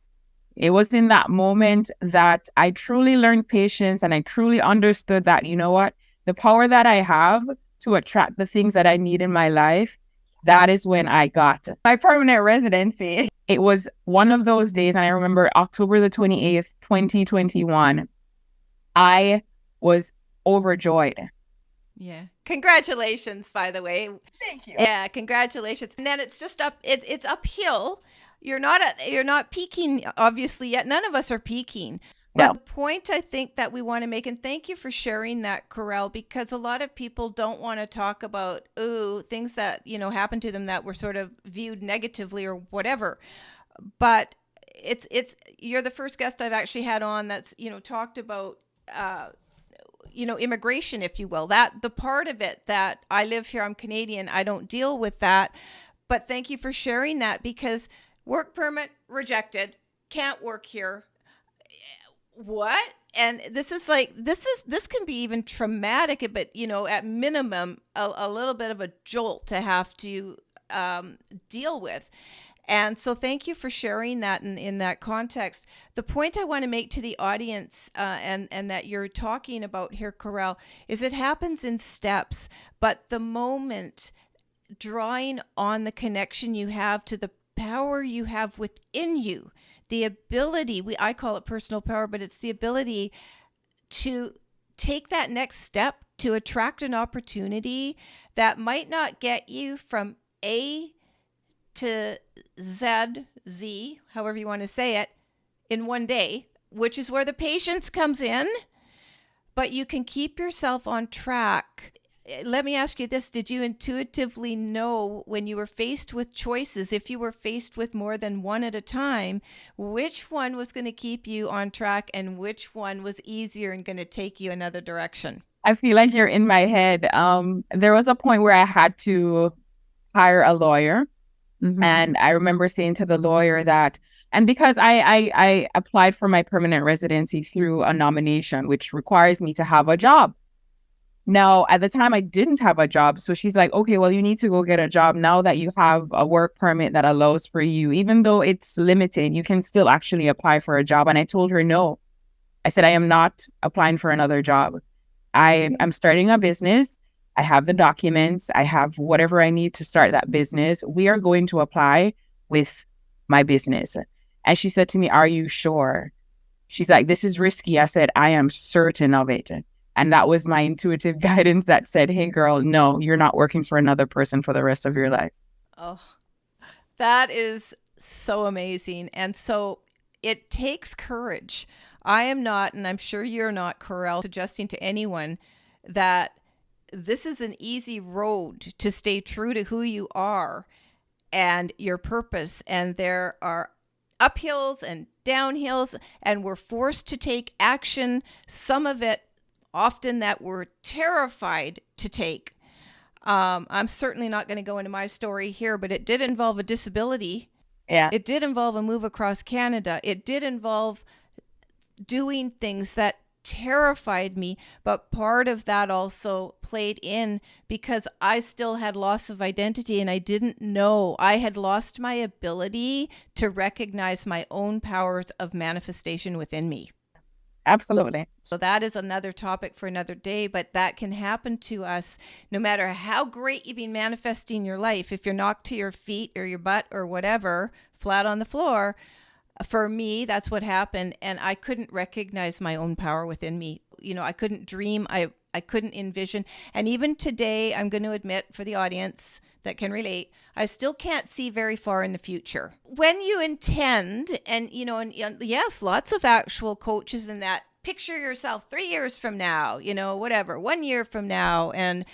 Speaker 2: It was in that moment that I truly learned patience, and I truly understood that, you know what, the power that I have to attract the things that I need in my life, that is when I got my permanent residency. It was one of those days, and I remember October the 28th, 2021, I was overjoyed.
Speaker 1: Yeah. Congratulations, by the way.
Speaker 2: Thank you.
Speaker 1: Yeah, congratulations. And then it's just it's uphill. You're not peaking obviously yet. None of us are peaking. But the point I think that we want to make, and thank you for sharing that, Caurel, because a lot of people don't want to talk about things that, happened to them that were sort of viewed negatively or whatever. But you're the first guest I've actually had on that's, talked about immigration, if you will, that the part of it that I live here, I'm Canadian, I don't deal with that. But thank you for sharing that, because work permit rejected, can't work here. What? And this can be even traumatic, but at minimum a little bit of a jolt to have to deal with. And so thank you for sharing that in that context. The point I want to make to the audience, and that you're talking about here, Caurel, is it happens in steps, but the moment drawing on the connection you have to the power you have within you, the ability, I call it personal power, but it's the ability to take that next step to attract an opportunity that might not get you from A to Z, however you want to say it, in one day, which is where the patience comes in, but you can keep yourself on track. Let me ask you this. Did you intuitively know when you were faced with choices, if you were faced with more than one at a time, which one was going to keep you on track and which one was easier and going to take you another direction?
Speaker 2: I feel like you're in my head. There was a point where I had to hire a lawyer. Mm-hmm. And I remember saying to the lawyer that, and because I applied for my permanent residency through a nomination, which requires me to have a job. Now, at the time, I didn't have a job. So she's like, okay, well, you need to go get a job now that you have a work permit that allows for you. Even though it's limited, you can still actually apply for a job. And I told her, no. I said, I am not applying for another job. I'm starting a business. I have the documents. I have whatever I need to start that business. We are going to apply with my business. And she said to me, are you sure? She's like, this is risky. I said, I am certain of it. And that was my intuitive guidance that said, hey, girl, no, you're not working for another person for the rest of your life.
Speaker 1: Oh, that is so amazing. And so it takes courage. I am not, and I'm sure you're not, Caurel, suggesting to anyone that this is an easy road to stay true to who you are and your purpose. And there are uphills and downhills, and we're forced to take action. Some of it often that we're terrified to take. I'm certainly not going to go into my story here, but it did involve a disability.
Speaker 2: Yeah.
Speaker 1: It did involve a move across Canada. It did involve doing things that terrified me, but part of that also played in because I still had loss of identity and I didn't know. I had lost my ability to recognize my own powers of manifestation within me.
Speaker 2: Absolutely.
Speaker 1: So that is another topic for another day, but that can happen to us no matter how great you've been manifesting your life. If you're knocked to your feet or your butt or whatever, flat on the floor, for me, that's what happened. And I couldn't recognize my own power within me. I couldn't dream. I couldn't envision. And even today, I'm going to admit for the audience that can relate, I still can't see very far in the future. When you intend, and yes, lots of actual coaches in that, picture yourself 3 years from now, whatever, 1 year from now. And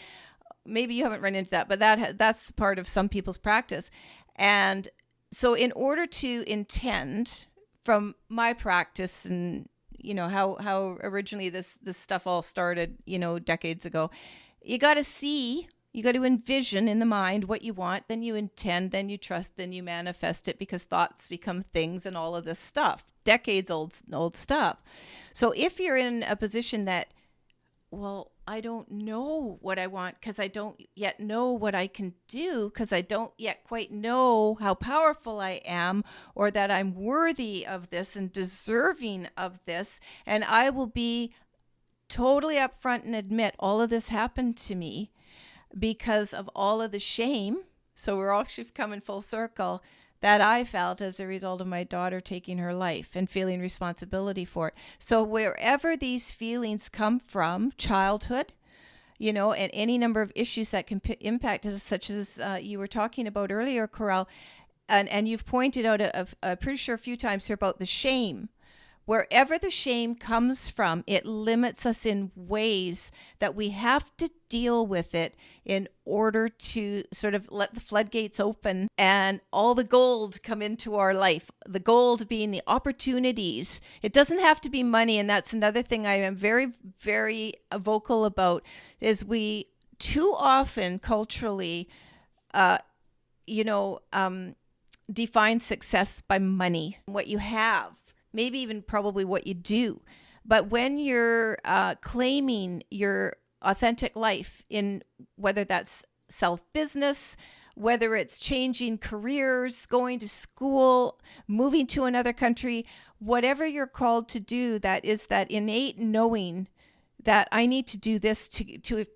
Speaker 1: maybe you haven't run into that, but that's part of some people's practice. And so in order to intend, from my practice and how originally this stuff all started, decades ago, you got to envision in the mind what you want, then you intend, then you trust, then you manifest it, because thoughts become things and all of this stuff, decades old stuff. So if you're in a position that, well, I don't know what I want because I don't yet know what I can do, because I don't yet quite know how powerful I am, or that I'm worthy of this and deserving of this. And I will be totally upfront and admit all of this happened to me because of all of the shame. So we're actually coming full circle, that I felt as a result of my daughter taking her life and feeling responsibility for it. So wherever these feelings come from, childhood, and any number of issues that can impact us, such as you were talking about earlier, Caurel, and you've pointed out, I'm pretty sure a few times here, about the shame. Wherever the shame comes from, it limits us in ways that we have to deal with it in order to sort of let the floodgates open and all the gold come into our life. The gold being the opportunities. It doesn't have to be money. And that's another thing I am very, very vocal about is we too often culturally, define success by money, what you have, maybe even probably what you do. But when you're claiming your authentic life in whether that's self-business, whether it's changing careers, going to school, moving to another country, whatever you're called to do, that is that innate knowing that I need to do this to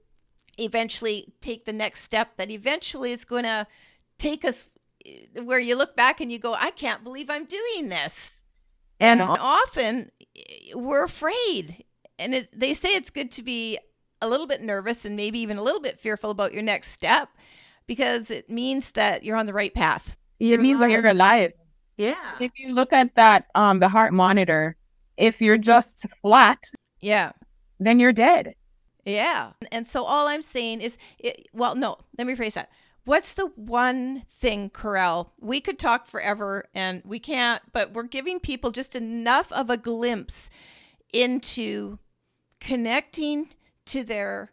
Speaker 1: eventually take the next step that eventually is going to take us where you look back and you go, I can't believe I'm doing this. And often we're afraid. And they say it's good to be a little bit nervous and maybe even a little bit fearful about your next step because it means that you're on the right path.
Speaker 2: It means that you're alive.
Speaker 1: Yeah.
Speaker 2: If you look at that, the heart monitor, if you're just flat, then you're dead.
Speaker 1: Yeah. And so all I'm saying is, let me rephrase that. What's the one thing, Caurel? We could talk forever and we can't, but we're giving people just enough of a glimpse into connecting to their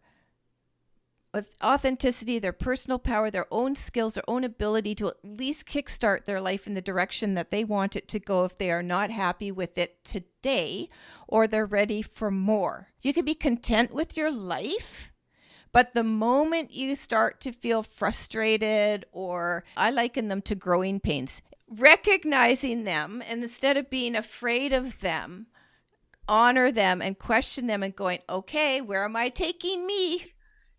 Speaker 1: authenticity, their personal power, their own skills, their own ability to at least kickstart their life in the direction that they want it to go if they are not happy with it today or they're ready for more. You can be content with your life, but the moment you start to feel frustrated, or I liken them to growing pains, recognizing them and instead of being afraid of them, honor them and question them and going, okay, where am I taking me?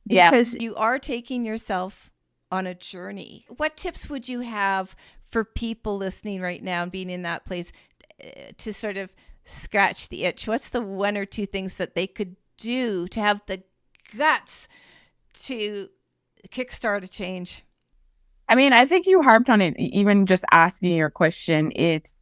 Speaker 1: Because you are taking yourself on a journey. What tips would you have for people listening right now and being in that place to sort of scratch the itch? What's the one or two things that they could do to have the guts to kickstart a change?
Speaker 2: I mean, I think you harped on it, even just asking your question. It's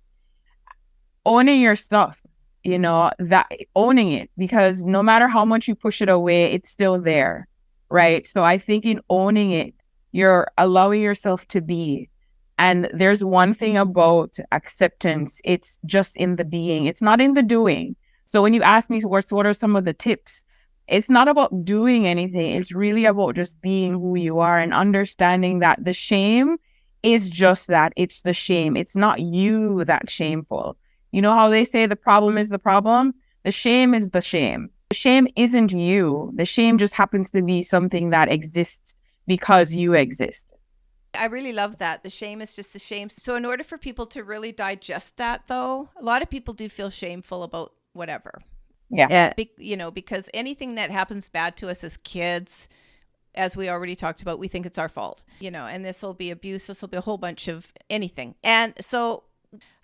Speaker 2: owning your stuff, that owning it, because no matter how much you push it away, it's still there, right? So I think in owning it, you're allowing yourself to be. And there's one thing about acceptance, it's just in the being, it's not in the doing. So when you ask me what are some of the tips, it's not about doing anything. It's really about just being who you are and understanding that the shame is just that. It's the shame. It's not you that's shameful. You know how they say the problem is the problem? The shame is the shame. The shame isn't you. The shame just happens to be something that exists because you exist.
Speaker 1: I really love that. The shame is just the shame. So in order for people to really digest that, though, a lot of people do feel shameful about whatever.
Speaker 2: Yeah.
Speaker 1: Because anything that happens bad to us as kids, as we already talked about, we think it's our fault, and this will be abuse. This will be a whole bunch of anything. And so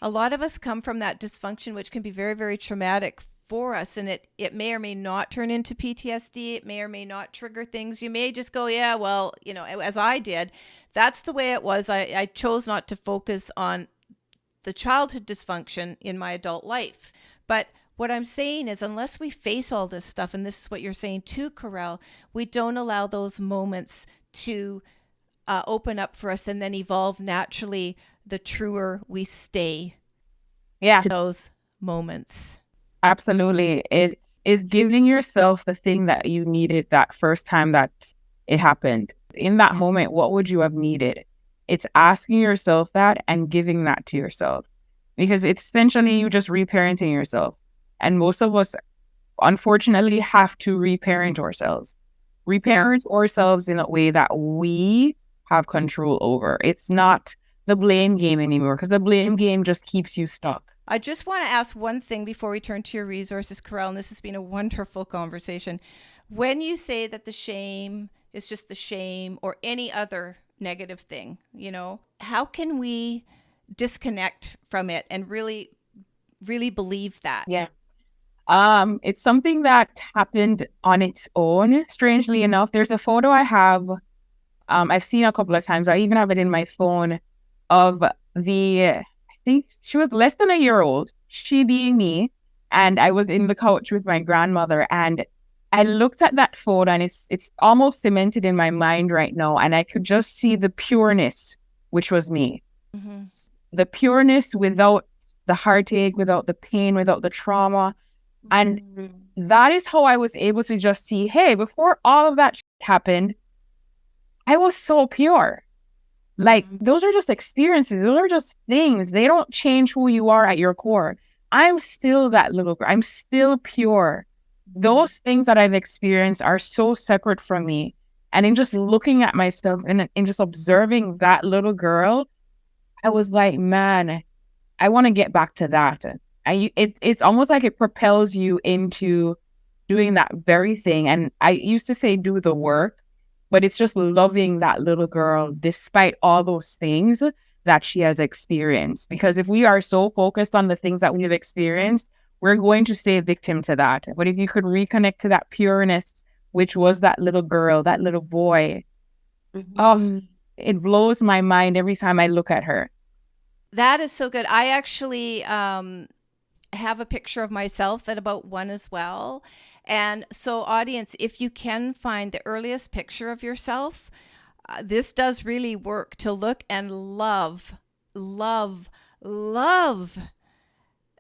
Speaker 1: a lot of us come from that dysfunction, which can be very, very traumatic for us. And it may or may not turn into PTSD. It may or may not trigger things. You may just go, yeah, well, as I did, that's the way it was. I chose not to focus on the childhood dysfunction in my adult life. But what I'm saying is, unless we face all this stuff, and this is what you're saying too, Caurel, we don't allow those moments to open up for us and then evolve naturally. The truer we stay to those moments.
Speaker 2: Absolutely. It is giving yourself the thing that you needed that first time that it happened. In that moment, what would you have needed? It's asking yourself that and giving that to yourself, because it's essentially you just reparenting yourself. And most of us, unfortunately, have to reparent ourselves in a way that we have control over. It's not the blame game anymore, because the blame game just keeps you stuck.
Speaker 1: I just want to ask one thing before we turn to your resources, Caurel, and this has been a wonderful conversation. When you say that the shame is just the shame or any other negative thing, how can we disconnect from it and really, really believe that?
Speaker 2: Yeah. It's something that happened on its own. Strangely enough, there's a photo I have, I've seen a couple of times. I even have it in my phone of I think she was less than a year old, she being me, and I was in the couch with my grandmother, and I looked at that photo, and it's almost cemented in my mind right now, and I could just see the pureness, which was me.
Speaker 1: Mm-hmm.
Speaker 2: The pureness without the heartache, without the pain, without the trauma. And that is how I was able to just see, hey, before all of that happened, I was so pure. Like, those are just experiences. Those are just things. They don't change who you are at your core. I'm still that little girl. I'm still pure. Those things that I've experienced are so separate from me. And in just looking at myself and in just observing that little girl, I was like, man, I want to get back to that. It's almost like it propels you into doing that very thing. And I used to say, do the work, but it's just loving that little girl despite all those things that she has experienced. Because if we are so focused on the things that we've experienced, we're going to stay a victim to that. But if you could reconnect to that pureness, which was that little girl, that little boy, oh, it blows my mind every time I look at her.
Speaker 1: That is so good. I actually have a picture of myself at about 1 as well. And so, audience, if you can find the earliest picture of yourself, this does really work to look and love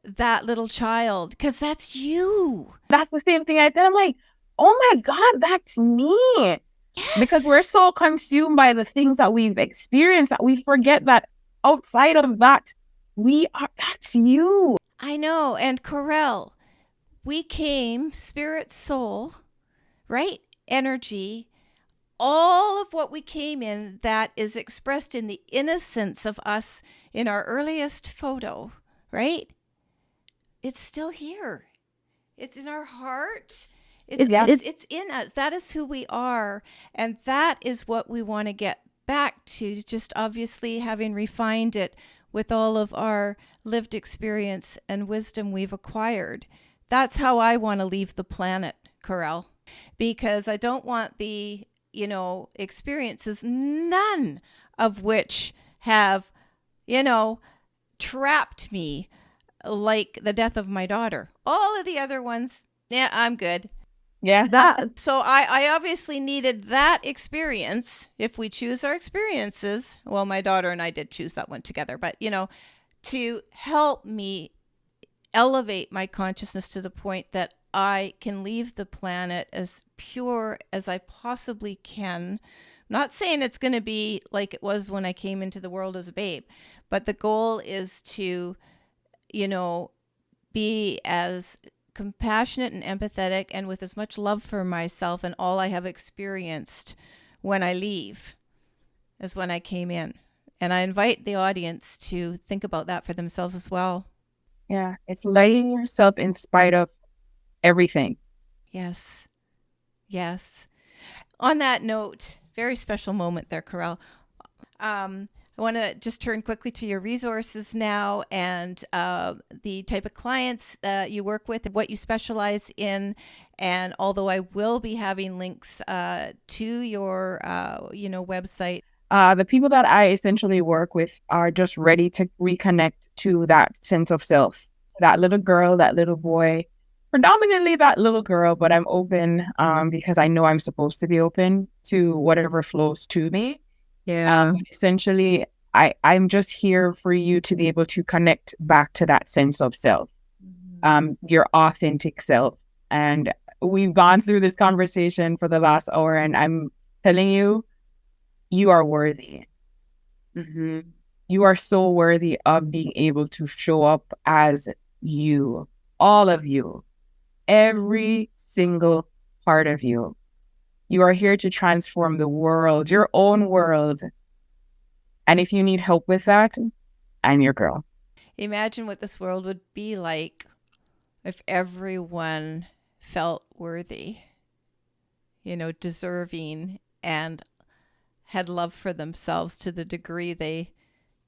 Speaker 1: that little child, because that's you.
Speaker 2: That's the same thing I said. I'm like, oh my God, that's me.
Speaker 1: Yes.
Speaker 2: Because we're so consumed by the things that we've experienced that we forget that outside of that, that's you.
Speaker 1: I know. And Caurel, we came spirit, soul, right? Energy, all of what we came in that is expressed in the innocence of us in our earliest photo, right? It's still here. It's in our heart. It's in us. That is who we are. And that is what we want to get back to, just obviously having refined it with all of our lived experience and wisdom we've acquired. That's how I want to leave the planet, Caurel, because I don't want the, experiences, none of which have, trapped me, like the death of my daughter. All of the other ones, yeah, I'm good.
Speaker 2: Yeah.
Speaker 1: So I obviously needed that experience. If we choose our experiences, well, my daughter and I did choose that one together, but, to help me elevate my consciousness to the point that I can leave the planet as pure as I possibly can. I'm not saying it's going to be like it was when I came into the world as a babe, but the goal is to, be as compassionate and empathetic and with as much love for myself and all I have experienced when I leave as when I came in. And I invite the audience to think about that for themselves as well.
Speaker 2: Yeah, it's letting yourself in spite of everything.
Speaker 1: Yes. On that note, very special moment there, Caurel. I want to just turn quickly to your resources now and the type of clients you work with, what you specialize in. And although I will be having links to your, website.
Speaker 2: The people that I essentially work with are just ready to reconnect to that sense of self. That little girl, that little boy, predominantly that little girl, but I'm open because I know I'm supposed to be open to whatever flows to me. Yeah. Essentially, I'm just here for you to be able to connect back to that sense of self, your authentic self. And we've gone through this conversation for the last hour, and I'm telling you, you are worthy. You are so worthy of being able to show up as you, all of you, every single part of you. You are here to transform the world, your own world. And if you need help with that, I'm your girl.
Speaker 1: Imagine what this world would be like if everyone felt worthy, deserving, and had love for themselves to the degree they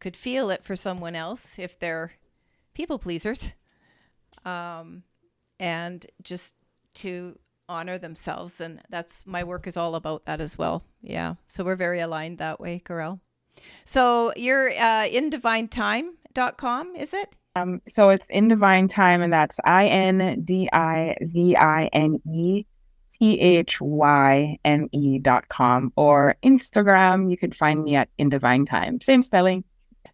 Speaker 1: could feel it for someone else if they're people pleasers, and just to honor themselves. And that's my work is all about that as well. Yeah. So we're very aligned that way, Caurel. So you're in divinetime.com, is it?
Speaker 2: So it's In Divine Thyme, and that's INDIVINETHYME.com, or Instagram. You can find me at In Divine Thyme. Same spelling.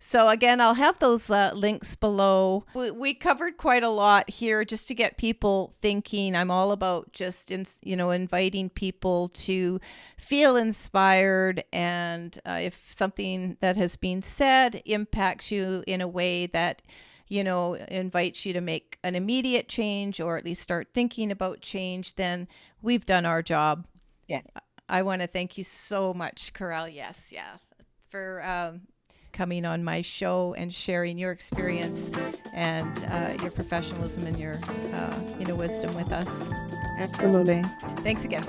Speaker 1: So again, I'll have those links below. We covered quite a lot here just to get people thinking. I'm all about just inviting people to feel inspired, and if something that has been said impacts you in a way that invites you to make an immediate change, or at least start thinking about change, then we've done our job.
Speaker 2: Yes.
Speaker 1: I want to thank you so much, Caurel. Yes, yeah, for coming on my show and sharing your experience and your professionalism and your wisdom with us.
Speaker 2: Absolutely.
Speaker 1: Thanks again.